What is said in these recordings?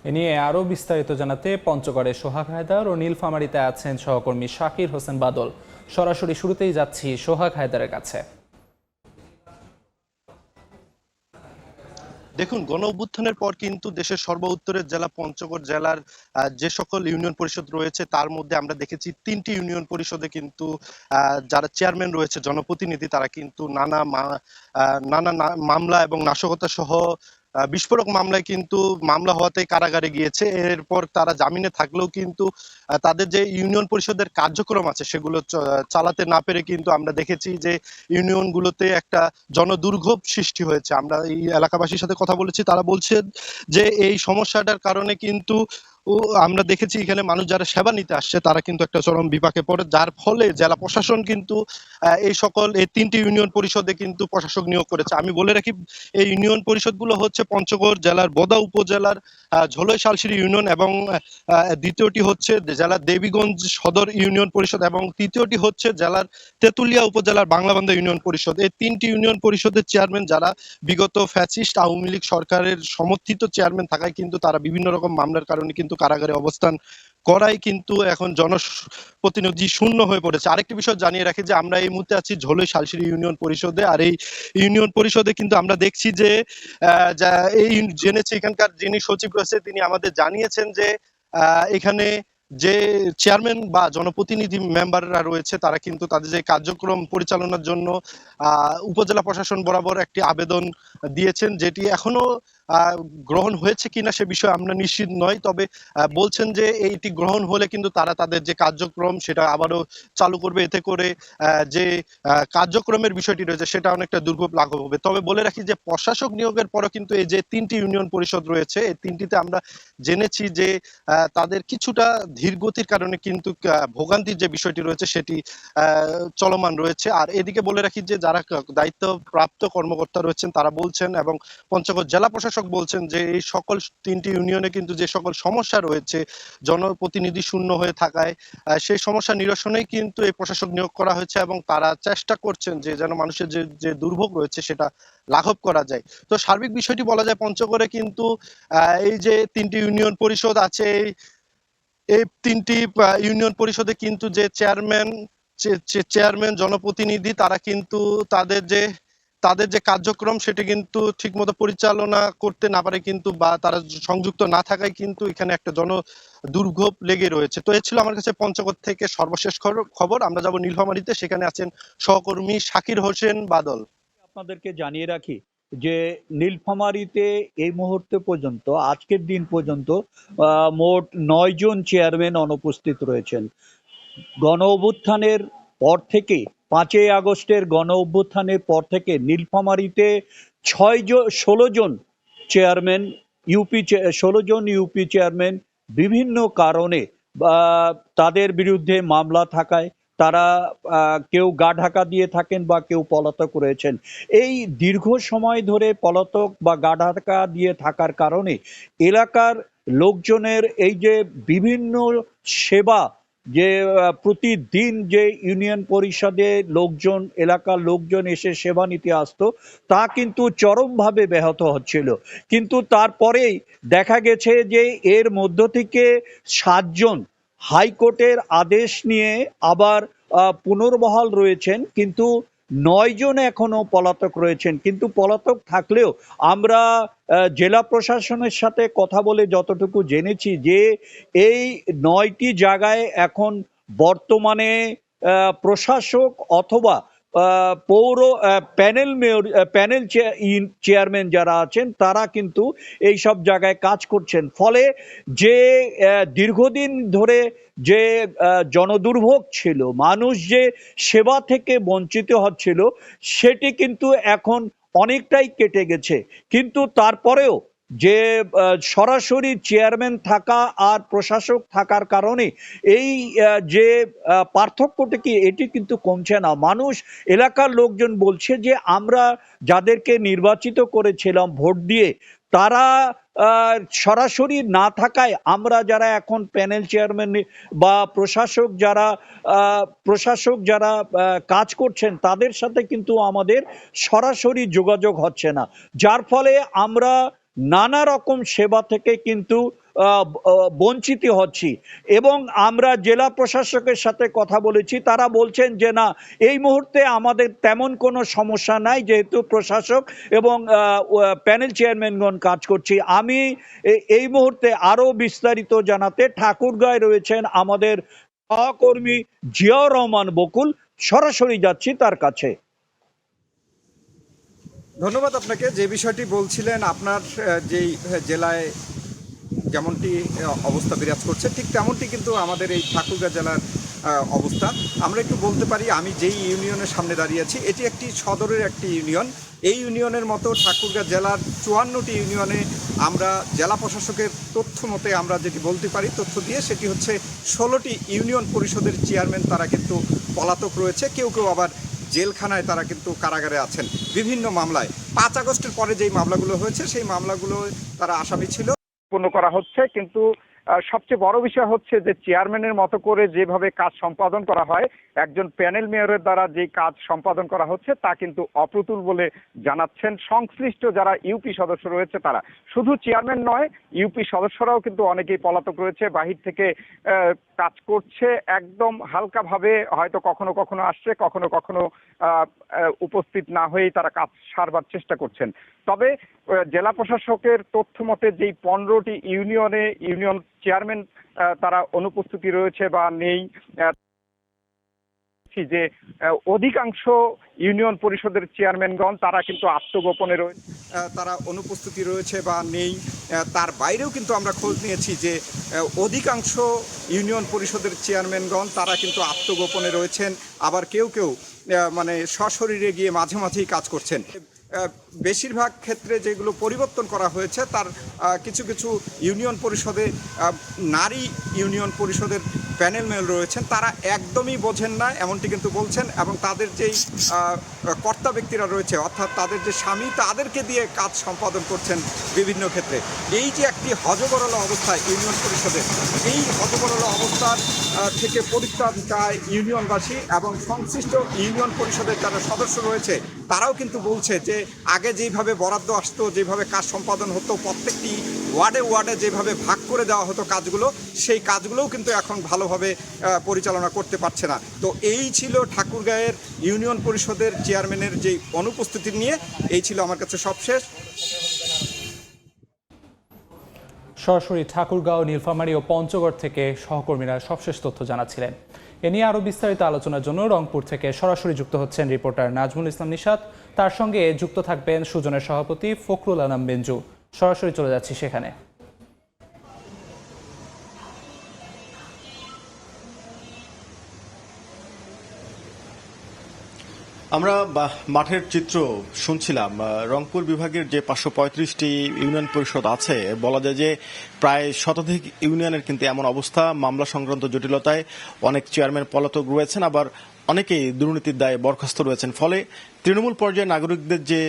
এ নিয়ে আরও বিস্তারিত জানাতে পঞ্চগড়ে সোহাগ হায়দার ও নীলফামারীতে আছেন সহকর্মী শাকির হোসেন বাদল। সরাসরি শুরুতেই যাচ্ছি সোহাগ হায়দারের কাছে। দেখুন, গণ অভ্যুত্থানের পর কিন্তু দেশের সর্ব-উত্তরের জেলা পঞ্চগড় জেলার যে সকল ইউনিয়ন পরিষদ রয়েছে তার মধ্যে আমরা দেখেছি ৩টি ইউনিয়ন পরিষদে কিন্তু যারা চেয়ারম্যান রয়েছে, জনপ্রতিনিধি, তারা কিন্তু নানা মামলা এবং নাশকতা সহ বিস্ফোরক মামলায় কিন্তু মামলা হওয়াতে কারাগারে গিয়েছে। এরপর তারা জামিনে থাকলেও কিন্তু তাদের যে ইউনিয়ন পরিষদের কার্যক্রম আছে সেগুলো চালাতে না পেরে কিন্তু আমরা দেখেছি যে ইউনিয়নগুলোতে একটা জনদুর্ভোগ সৃষ্টি হয়েছে। আমরা এই এলাকাবাসীর সাথে কথা বলেছি, তারা বলছেন যে এই সমস্যাটার কারণে কিন্তু আমরা দেখেছি এখানে মানুষ যারা সেবা নিতে আসছে তারা কিন্তু একটা চরম বিপাকে পড়ে, যার ফলে জেলা প্রশাসন কিন্তু এই ৩টি ইউনিয়ন পরিষদে কিন্তু প্রশাসক নিয়োগ করেছে। আমি বলে রাখি, এই ইউনিয়ন পরিষদগুলো হচ্ছে পঞ্চগড় জেলার বোদা উপজেলার ঝোলই শালসিরি ইউনিয়ন, এবং দ্বিতীয়টি হচ্ছে জেলার দেবীগঞ্জ সদর ইউনিয়ন পরিষদ, এবং তৃতীয়টি হচ্ছে জেলার তেঁতুলিয়া উপজেলার বাংলাবান্ধা ইউনিয়ন পরিষদ। এই ৩টি ইউনিয়ন পরিষদের চেয়ারম্যান যারা বিগত ফ্যাসিস্ট আওয়ামী লীগ সরকারের সমর্থিত চেয়ারম্যান থাকায় কিন্তু তারা বিভিন্ন রকম মামলার কারণে কিন্তু কারাগারে অবস্থান করাই কিন্তু এখন জনপ্রতিনিধি শূন্য হয়ে পড়েছে। আরেকটি বিষয় জানিয়ে রাখি যে আমরা এই মুহূর্তে আছি ঝোলই শালসিরি ইউনিয়ন পরিষদে। আর এই ইউনিয়ন পরিষদে কিন্তু আমরা দেখছি যে এই জেনেছি এখানকার যিনি সচিব রয়েছে তিনি আমাদের জানিয়েছেন যে এখানে যে চেয়ারম্যান বা জনপ্রতিনিধি মেম্বাররা রয়েছে তারা কিন্তু তাদের যে কার্যক্রম পরিচালনার জন্য উপজেলা প্রশাসন বরাবর একটি আবেদন দিয়েছেন, যেটি এখনো গ্রহণ হয়েছে কিনা সে বিষয়ে আমরা নিশ্চিত নয়। তবে বলছেন যে এইটি গ্রহণ হলে কিন্তু তারা তাদের যে কার্যক্রম সেটা আবারও চালু করবে, এতে করে যে কার্যক্রমের বিষয়টি রয়েছে সেটা অনেকটা দুর্ভোগ লাঘব হবে। তবে বলে রাখি যে প্রশাসক নিয়োগের পরও কিন্তু এই যে ৩টি ইউনিয়ন পরিষদ রয়েছে এই ৩টিতে আমরা জেনেছি যে তাদের কিছুটা ধীরগতির কারণে কিন্তু ভোগান্তির যে বিষয়টি রয়েছে সেটি চলমান রয়েছে। আর এদিকে বলে রাখি যে যারা দায়িত্বপ্রাপ্ত কর্মকর্তা রয়েছেন তারা বলছেন, এবং পঞ্চগড় জেলা প্রশাসক বলছেন যে এই সকল ৩টি ইউনিয়নে কিন্তু যে সকল সমস্যা রয়েছে জনপ্রতিনিধি শূন্য হয়ে থাকায় সেই সমস্যা নিরসনেই কিন্তু এই প্রশাসক নিয়োগ করা হয়েছে, এবং তারা চেষ্টা করছেন যে যেন মানুষের যে দুর্ভোগ রয়েছে সেটা লাঘব করা যায়। তো সার্বিক বিষয়টি বলা যায় পঞ্চগড়ে কিন্তু এই যে ৩টি ইউনিয়ন পরিষদ আছে এই ৩টি ইউনিয়ন পরিষদে কিন্তু যে চেয়ারম্যান জনপ্রতিনিধি তারা কিন্তু তাদের যে কার্যক্রম সেটি কিন্তু ঠিকমতো পরিচালনা করতে না পারে কিন্তু, বা তারা সংযুক্ত না থাকায় কিন্তু এখানে একটা দুর্ভোগ লেগে রয়েছে। তো এ ছিল আমার কাছে পঞ্চগড় থেকে সর্বশেষ খবর। আমরা যাব নীলফামারীতে, সেখানে আছেন সহকর্মী শাকির হোসেন বাদল। আপনাদেরকে জানিয়ে রাখি যে নীলফামারীতে এই মুহূর্তে পর্যন্ত আজকের দিন পর্যন্ত মোট ৯ জন চেয়ারম্যান অনুপস্থিত রয়েছেন। গণ অভ্যুত্থানের পর থেকে ৫ই আগস্টের গণ অভ্যুত্থানের পর থেকে নীলফামারীতে ১৬ জন চেয়ারম্যান ১৬ জন ইউপি চেয়ারম্যান বিভিন্ন কারণে তাদের বিরুদ্ধে মামলা থাকায় তারা কেউ গা ঢাকা দিয়ে থাকেন বা কেউ পলাতক রয়েছেন। এই দীর্ঘ সময় ধরে পলাতক বা গা ঢাকা দিয়ে থাকার কারণে এলাকার লোকজনের এই যে বিভিন্ন সেবা, যে প্রতিদিন যে ইউনিয়ন পরিষদে এলাকার লোকজন এসে সেবা নিতে আসতো তা কিন্তু চরমভাবে ব্যাহত হচ্ছিল। কিন্তু তারপরেই দেখা গেছে যে এর মধ্য থেকে ৭ জন হাইকোর্টের আদেশ নিয়ে আবার পুনর্বহাল রয়েছেন, কিন্তু ৯ জন এখনো পলাতক রয়েছেন। কিন্তু পলাতক থাকলেও আমরা জেলা প্রশাসনের সাথে কথা বলে যতটুকু জেনেছি যে এই ৯টি জায়গায় এখন বর্তমানে প্রশাসক অথবা পৌর প্যানেল চেয়ারম্যান যারা আছেন তারা কিন্তু এই সব জায়গায় কাজ করছেন। ফলে যে দীর্ঘদিন ধরে যে জনদুর্ভোগ ছিল, মানুষ যে সেবা থেকে বঞ্চিত হচ্ছিল, সেটি কিন্তু এখন অনেকটাই কেটে গেছে। কিন্তু তারপরেও যে সরাসরি চেয়ারম্যান থাকা আর প্রশাসক থাকার কারণে এই যে পার্থক্যটা কি এটি কিন্তু কমছে না। মানুষ, এলাকার লোকজন বলছে যে আমরা যাদেরকে নির্বাচিত করেছিলাম ভোট দিয়ে তারা সরাসরি না থাকায় আমরা যারা এখন প্যানেল চেয়ারম্যান বা প্রশাসক যারা কাজ করছেন তাদের সাথে কিন্তু আমাদের সরাসরি যোগাযোগ হচ্ছে না, যার ফলে আমরা নানা রকম সেবা থেকে কিন্তু বঞ্চিত হচ্ছি। এবং আমরা জেলা প্রশাসকের সাথে কথা বলেছি, তারা বলছেন যে না, এই মুহূর্তে আমাদের তেমন কোনো সমস্যা নাই, যেহেতু প্রশাসক এবং প্যানেল চেয়ারম্যানগণ কাজ করছি। আমি এই মুহূর্তে আরো বিস্তারিত জানাতে ঠাকুরগাঁয় রয়েছেন আমাদের সহকর্মী জিয়াউর রহমান বকুল, সরাসরি যাচ্ছি তার কাছে। ধন্যবাদ আপনাকে। যে বিষয়টি বলছিলেন, আপনার যেই জেলায় যেমনটি অবস্থা বিরাজ করছে, ঠিক তেমনটি কিন্তু আমাদের এই ঠাকুরগাঁও জেলার অবস্থা। আমরা একটু বলতে পারি, আমি যেই ইউনিয়নের সামনে দাঁড়িয়ে আছি, এটি একটি সদরের একটি ইউনিয়ন। এই ইউনিয়নের মতো ঠাকুরগাঁও জেলার 54টি ইউনিয়নে আমরা জেলা প্রশাসকের তথ্য মতে আমরা যেটি বলতে পারি, তথ্য দিয়ে, সেটি হচ্ছে 16টি ইউনিয়ন পরিষদের চেয়ারম্যান তারা কিন্তু পলাতক রয়েছে। কেউ কেউ আবার জেলখানায়, তারা কিন্তু কারাগারে আছেন বিভিন্ন মামলায়। 5 আগস্টের পরে যেই মামলাগুলো হয়েছে, সেই মামলাগুলো তারা আসামি ছিল। পূর্ণ করা হচ্ছে, কিন্তু সবচেয়ে বড় বিষয় হচ্ছে যে চেয়ারম্যানের মতো করে যেভাবে কাজ সম্পাদন করা হয়, একজন প্যানেল মেয়রের দ্বারা যে কাজ সম্পাদন করা হচ্ছে তা কিন্তু অপ্রতুল বলে জানাচ্ছেন সংশ্লিষ্ট যারা ইউপি সদস্য রয়েছে তারা। শুধু চেয়ারম্যান নয়, ইউপি সদস্যরাও কিন্তু অনেকেই পলাতক রয়েছে, বাহির থেকে কাজ করছে, একদম হালকাভাবে হয়তো কখনো কখনো আসছে, কখনো কখনো উপস্থিত না হয়েই তারা কাজ সারবার চেষ্টা করছেন। তবে জেলা প্রশাসকের তথ্য মতে যেই 15টি ইউনিয়নে ইউনিয়ন চেয়ারম্যান তারা অনুপস্থিতি রয়েছে বা নেই, যে অধিকাংশ ইউনিয়ন পরিষদের চেয়ারম্যানগণ তারা কিন্তু আত্মগোপনে রয়েছে, তারা অনুপস্থিতি রয়েছে বা নেই। তার বাইরেও কিন্তু আমরা খোঁজ নিয়েছি যে অধিকাংশ ইউনিয়ন পরিষদের চেয়ারম্যানগণ তারা কিন্তু আত্মগোপনে রয়েছেন, আবার কেউ কেউ মানে সশরীরে গিয়ে মাঝে মাঝেই কাজ করছেন। বেশিরভাগ ক্ষেত্রে যেগুলো পরিবর্তন করা হয়েছে, তার কিছু কিছু ইউনিয়ন পরিষদে নারী ইউনিয়ন পরিষদের প্যানেল মেয়র রয়েছেন, তারা একদমই বোঝেন না এমনটি কিন্তু বলছেন, এবং তাদের যেই কর্তা ব্যক্তিরা রয়েছে, অর্থাৎ তাদের যে স্বামী, তাদেরকে দিয়ে কাজ সম্পাদন করছেন বিভিন্ন ক্ষেত্রে। এই যে একটি হযবরল অবস্থা ইউনিয়ন পরিষদের, এই হযবরল অবস্থার থেকে পরিত্রাণ চায় ইউনিয়নবাসী, এবং সংশ্লিষ্ট ইউনিয়ন পরিষদের যারা সদস্য রয়েছে তারাও কিন্তু বলছে যে আগে যেভাবে বরাদ্দ আসতো, যেভাবে কাজ সম্পাদন হতো, প্রত্যেকটি ওয়ার্ডে ওয়ার্ডে যেভাবে ভাগ করে দেওয়া হতো কাজগুলো, সেই কাজগুলোও কিন্তু এখন ভালোভাবে পরিচালনা করতে পারছে না। তো এই ছিল ঠাকুরগাঁয়ের ইউনিয়ন পরিষদের চেয়ারম্যানের যেই অনুপস্থিতি নিয়ে, এই ছিল আমার কাছে সবশেষ। সরাসরি ঠাকুরগাঁও, নীলফামারী ও পঞ্চগড় থেকে সহকর্মীরা সবশেষ তথ্য জানাচ্ছিলেন। এ নিয়ে আরও বিস্তারিত আলোচনার জন্য রংপুর থেকে সরাসরি যুক্ত হচ্ছেন রিপোর্টার নাজমুল ইসলাম নিশাত, তার সঙ্গে যুক্ত থাকবেন সুজনের সভাপতি ফখরুল আনাম বেঞ্জু। সরাসরি চলে যাচ্ছি সেখানে। আমরা মাঠের চিত্র শুনছিলাম। রংপুর বিভাগের যে 535টি ইউনিয়ন পরিষদ আছে, বলা যায় যে প্রায় শতাধিক ইউনিয়নের কিন্তু এমন অবস্থা, মামলা সংক্রান্ত জটিলতায় অনেক চেয়ারম্যান পলাতক রয়েছেন, আবার অনেকেই দুর্নীতির দায়ে বরখাস্ত রয়েছেন। ফলে তৃণমূল পর্যায়ে নাগরিকদের যে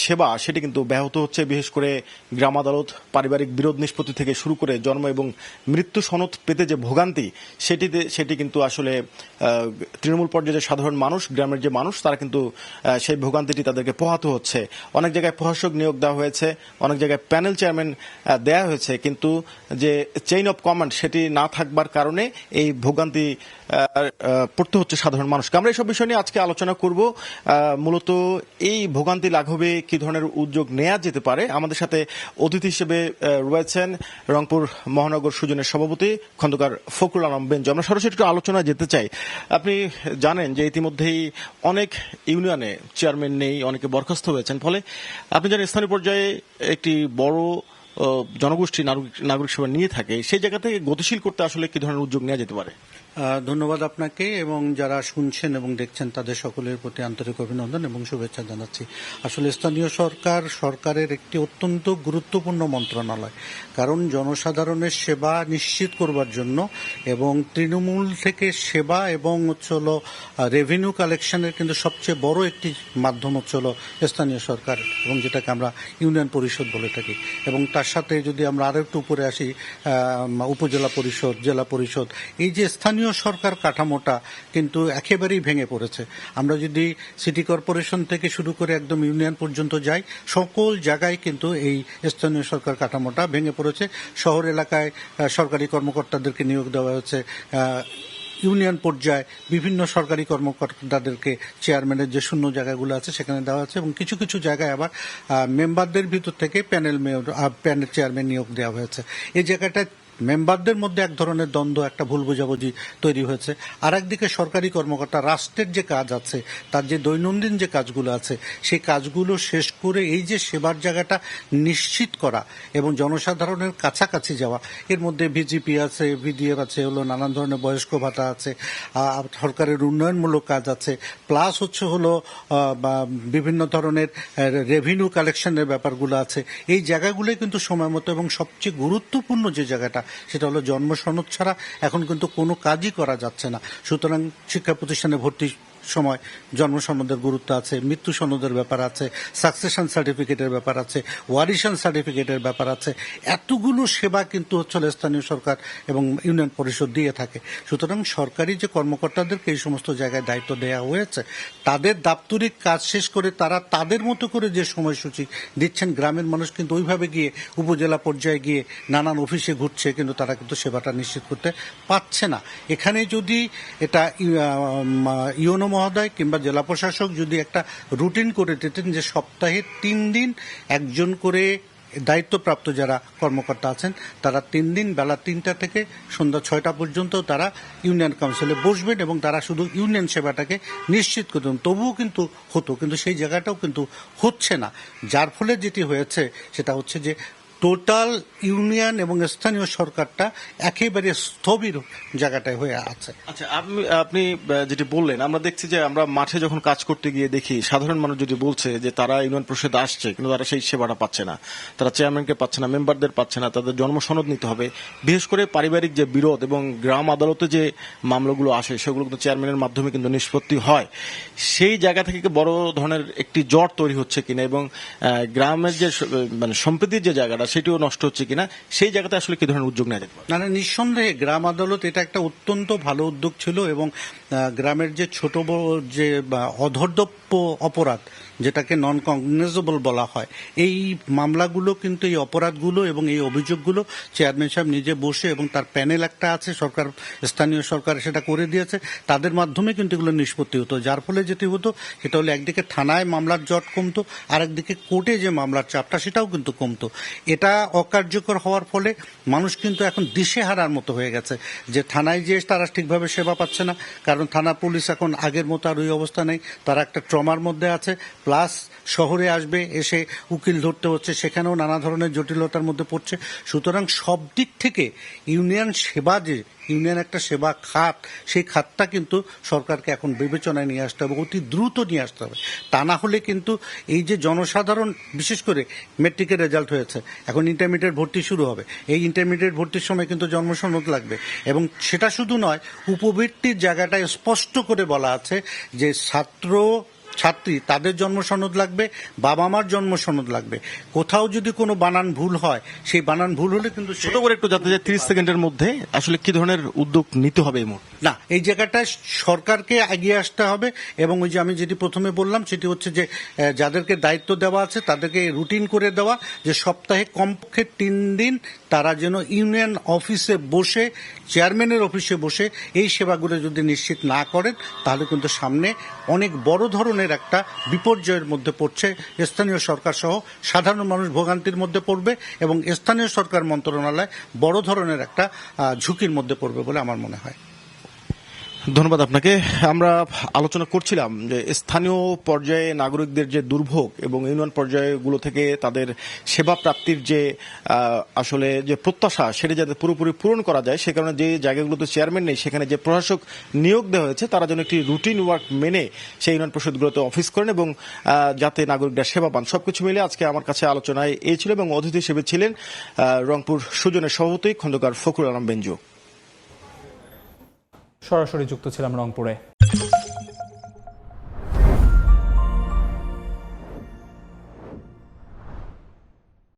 সেবা, সেটি কিন্তু ব্যাহত হচ্ছে। বিশেষ করে গ্রাম আদালত, পারিবারিক বিরোধ নিষ্পত্তি থেকে শুরু করে জন্ম এবং মৃত্যু সনদ পেতে যে ভোগান্তি, সেটি কিন্তু আসলে তৃণমূল পর্যায়ে যে সাধারণ মানুষ, গ্রামের যে মানুষ, তারা কিন্তু সেই ভোগান্তিটি তাদেরকে পোহাতে হচ্ছে। অনেক জায়গায় প্রশাসক নিয়োগ দেওয়া হয়েছে, অনেক জায়গায় প্যানেল চেয়ারম্যান দেওয়া হয়েছে, কিন্তু যে চেইন অফ কমান্ড সেটি না থাকবার কারণে এই ভোগান্তি পড়তে হচ্ছে সাধারণ মানুষকে। আমরা এইসব বিষয় নিয়ে আজকে আলোচনা করব। মূলত এই ভোগান্তি লাঘবে কি ধরনের উদ্যোগ নেওয়া যেতে পারে। আমাদের সাথে অতিথি হিসেবে রয়েছেন রংপুর মহানগর সুজনের সভাপতি খন্দকার ফখরুল আনাম বেঞ্জু। আমরা সরাসরি একটু আলোচনায় যেতে চাই। আপনি জানেন যে ইতিমধ্যেই অনেক ইউনিয়নে চেয়ারম্যান নেই, অনেকে বরখাস্ত হয়েছেন। ফলে আপনি জানেন স্থানীয় পর্যায়ে একটি বড় জনগোষ্ঠী নাগরিক সেবা নিয়ে থাকে, সেই জায়গা থেকে গতিশীল করতে আসলে কি ধরনের উদ্যোগ নেওয়া যেতে পারে? ধন্যবাদ আপনাকে এবং যারা শুনছেন এবং দেখছেন তাদের সকলের প্রতি আন্তরিক অভিনন্দন এবং শুভেচ্ছা জানাচ্ছি। আসলে স্থানীয় সরকারের একটি অত্যন্ত গুরুত্বপূর্ণ মন্ত্রণালয়, কারণ জনসাধারণের সেবা নিশ্চিত করবার জন্য এবং তৃণমূল থেকে সেবা এবং রেভিনিউ কালেকশনের কিন্তু সবচেয়ে বড় একটি মাধ্যম স্থানীয় সরকার, এবং যেটাকে আমরা ইউনিয়ন পরিষদ বলে থাকি। এবং তা তার সাথে যদি আমরা আরো একটু উপরে আসি, উপজেলা পরিষদ, জেলা পরিষদ, এই যে স্থানীয় সরকার কাঠামোটা কিন্তু একেবারেই ভেঙে পড়েছে। আমরা যদি সিটি কর্পোরেশন থেকে শুরু করে একদম ইউনিয়ন পর্যন্ত যাই, সকল জায়গায় কিন্তু এই স্থানীয় সরকার কাঠামোটা ভেঙে পড়েছে। শহর এলাকায় সরকারি কর্মকর্তাদেরকে নিয়োগ দেওয়া হয়েছে, ইউনিয়ন পর্যায়ে বিভিন্ন সরকারি কর্মকর্তাদেরকে চেয়ারম্যানের যে শূন্য জায়গাগুলো আছে সেখানে দেওয়া আছে, এবং কিছু কিছু জায়গায় আবার মেম্বারদের ভিতর থেকে প্যানেল চেয়ারম্যান নিয়োগ দেওয়া হয়েছে। এই জায়গাটা মেম্বারদের মধ্যে এক ধরনের দ্বন্দ্ব, একটা ভুল বোঝাবুঝি তৈরি হয়েছে। আর একদিকে সরকারি কর্মকর্তা, রাষ্ট্রের যে কাজ আছে, তার যে দৈনন্দিন যে কাজগুলো আছে, সেই কাজগুলো শেষ করে এই যে সেবার জায়গাটা নিশ্চিত করা এবং জনসাধারণের কাছাকাছি যাওয়া, এর মধ্যে ভিজিপি আছে, ভিডিএফ আছে, হলো নানান ধরনের বয়স্ক ভাতা আছে, সরকারের উন্নয়নমূলক কাজ আছে, প্লাস হলো বিভিন্ন ধরনের রেভিনিউ কালেকশনের ব্যাপারগুলো আছে। এই জায়গাগুলোই কিন্তু সময় মতো, এবং সবচেয়ে গুরুত্বপূর্ণ যে জায়গাটা সেটা হলো জন্ম সনদ ছাড়া এখন কিন্তু কোনো কাজই করা যাচ্ছে না। সুতরাং শিক্ষা প্রতিষ্ঠানে ভর্তি সময় জন্ম সনদের গুরুত্ব আছে, মৃত্যু সনদের ব্যাপার আছে, সাকসেশন সার্টিফিকেটের ব্যাপার আছে, ওয়ারিশন সার্টিফিকেটের ব্যাপার আছে। এতগুলো সেবা কিন্তু স্থানীয় সরকার এবং ইউনিয়ন পরিষদ দিয়ে থাকে। সুতরাং সরকারি যে কর্মকর্তাদেরকে এই সমস্ত জায়গায় দায়িত্ব দেওয়া হয়েছে, তাদের দাপ্তরিক কাজ শেষ করে তারা তাদের মতো করে যে সময়সূচি দিচ্ছেন, গ্রামের মানুষ কিন্তু ওইভাবে গিয়ে উপজেলা পর্যায়ে গিয়ে নানান অফিসে ঘুরছে, কিন্তু তারা কিন্তু সেবাটা নিশ্চিত করতে পারছে না। এখানে যদি এটা ইউনো মহোদয় কিংবা জেলা প্রশাসক যদি একটা রুটিন করে দিতেন যে সপ্তাহে 3 দিন একজন করে দায়িত্বপ্রাপ্ত যারা কর্মকর্তা আছেন তারা 3 দিন বেলা 3টা থেকে সন্ধ্যা 6টা পর্যন্ত তারা ইউনিয়ন কাউন্সিলে বসবেন এবং তারা শুধু ইউনিয়ন সেবাটাকে নিশ্চিত করতেন, তবুও কিন্তু হতো। কিন্তু সেই জায়গাটাও কিন্তু হচ্ছে না, যার ফলে যেটি হয়েছে সেটা হচ্ছে যে টোটাল ইউনিয়ন এবং স্থানীয় সরকারটা একেবারে স্থবির জায়গাটায় হয়ে আছে। আচ্ছা, আপনি যেটি বললেন, আমরা দেখছি যে আমরা মাঠে যখন কাজ করতে গিয়ে দেখি সাধারণ মানুষ যদি বলছে যে তারা ইউনিয়ন পরিষদে আসছে কিন্তু তারা সেই সেবাটা পাচ্ছে না, তারা চেয়ারম্যানকে পাচ্ছে না, মেম্বারদের পাচ্ছে না, তাদের জন্ম সনদ নিতে হবে। বিশেষ করে পারিবারিক যে বিরোধ এবং গ্রাম আদালতে যে মামলাগুলো আসে সেগুলো কিন্তু চেয়ারম্যানের মাধ্যমে কিন্তু নিষ্পত্তি হয়। সেই জায়গা থেকে বড় ধরনের একটি জট তৈরি হচ্ছে কিনা এবং গ্রামের যে মানে সম্প্রীতির যে জায়গাটা সেটিও নষ্ট হচ্ছে কিনা, সেই জায়গাতে আসলে কি ধরনের উদ্যোগ নেওয়া যেতে পারে? না, নিঃসন্দেহে গ্রাম আদালত এটা একটা অত্যন্ত ভালো উদ্যোগ ছিল, এবং গ্রামের যে ছোট বড় যে অধর্তব্য অপরাধ যেটাকে নন কগনিজেবল বলা হয়, এই মামলাগুলো কিন্তু এই অপরাধগুলো এবং এই অভিযোগগুলো চেয়ারম্যান সাহেব নিজে বসে, এবং তার প্যানেল একটা আছে সরকার, স্থানীয় সরকার সেটা করে দিয়েছে, তাদের মাধ্যমে কিন্তু এগুলো নিষ্পত্তি হতো। যার ফলে যেটি হতো সেটা হলো একদিকে থানায় মামলার জট কমতো, আর একদিকে কোর্টে যে মামলার চাপটা সেটাও কিন্তু কমতো। এটা অকার্যকর হওয়ার ফলে মানুষ কিন্তু এখন দিশেহারার মতো হয়ে গেছে যে থানায় যেয়ে তারা ঠিকভাবে সেবা পাচ্ছে না, কারণ থানা পুলিশ এখন আগের মতো আর ওই অবস্থা নেই, তারা একটা ট্রমার মধ্যে আছে। প্লাস শহরে আসবে, এসে উকিল ধরতে হচ্ছে, সেখানেও নানা ধরনের জটিলতার মধ্যে পড়ছে। সুতরাং সব দিক থেকে ইউনিয়ন সেবা, যে ইউনিয়ন একটা সেবা খাত, সেই খাতটা কিন্তু সরকারকে এখন বিবেচনায় নিয়ে আসতে হবে, অতি দ্রুত নিয়ে আসতে হবে। তা না হলে কিন্তু এই যে জনসাধারণ, বিশেষ করে মেট্রিকের রেজাল্ট হয়েছে, এখন ইন্টারমিডিয়েট ভর্তি শুরু হবে, এই ইন্টারমিডিয়েট ভর্তির সময় কিন্তু জন্মসনদ লাগবে, এবং সেটা শুধু নয়, উপবৃত্তির জায়গাটায় স্পষ্ট করে বলা আছে যে ছাত্রী তাদের জন্ম সনদ লাগবে, বাবা মার জন্ম সনদ লাগবে। কোথাও যদি কোনো বানান ভুল হয়, সেই বানান ভুল হলে কিন্তু ছোট করে একটু জানতে চাই 30 সেকেন্ডের মধ্যে আসলে কি ধরনের উদ্যোগ নিতে হবে এই মুহূর্তে? না, এই জায়গাটায় সরকারকে এগিয়ে আসতে হবে, এবং ওই যে আমি যেটি প্রথমে বললাম সেটি হচ্ছে যে যাদেরকে দায়িত্ব দেওয়া আছে তাদেরকে রুটিন করে দেওয়া, যে সপ্তাহে কমপক্ষে 3 দিন তারা যেন ইউনিয়ন অফিসে বসে, চেয়ারম্যানের অফিসে বসে এই সেবাগুলো যদি নিশ্চিত না করেন, তাহলে কিন্তু সামনে অনেক বড় ধরনের একটা বিপর্যয়ের মধ্যে পড়ছে স্থানীয় সরকার সহ সাধারণ মানুষ ভোগান্তির মধ্যে পড়বে, এবং স্থানীয় সরকার মন্ত্রণালয় বড় ধরনের একটা ঝুঁকির মধ্যে পড়বে বলে আমার মনে হয়। ধন্যবাদ আপনাকে। আমরা আলোচনা করছিলাম যে স্থানীয় পর্যায়ে নাগরিকদের যে দুর্ভোগ এবং ইউনিয়ন পর্যায়গুলো থেকে তাদের সেবা প্রাপ্তির যে আসলে যে প্রত্যাশা, সেটা যাতে পুরোপুরি পূরণ করা যায়, সে কারণে যে জায়গাগুলোতে চেয়ারম্যান নেই সেখানে যে প্রশাসক নিয়োগ দেওয়া হয়েছে তারা যেন একটি রুটিন ওয়ার্ক মেনে সেই ইউনিয়ন পরিষদগুলোতে অফিস করেন এবং যাতে নাগরিকরা সেবা পান। সবকিছু মিলে আজকে আমার কাছে আলোচনায় এই ছিল, এবং অতিথি হিসেবে ছিলেন রংপুর সুজনের সভাপতি খন্দকার ফখরুল আলম বেঞ্জু। সরাসরি যুক্ত ছিলাম রংপুরে।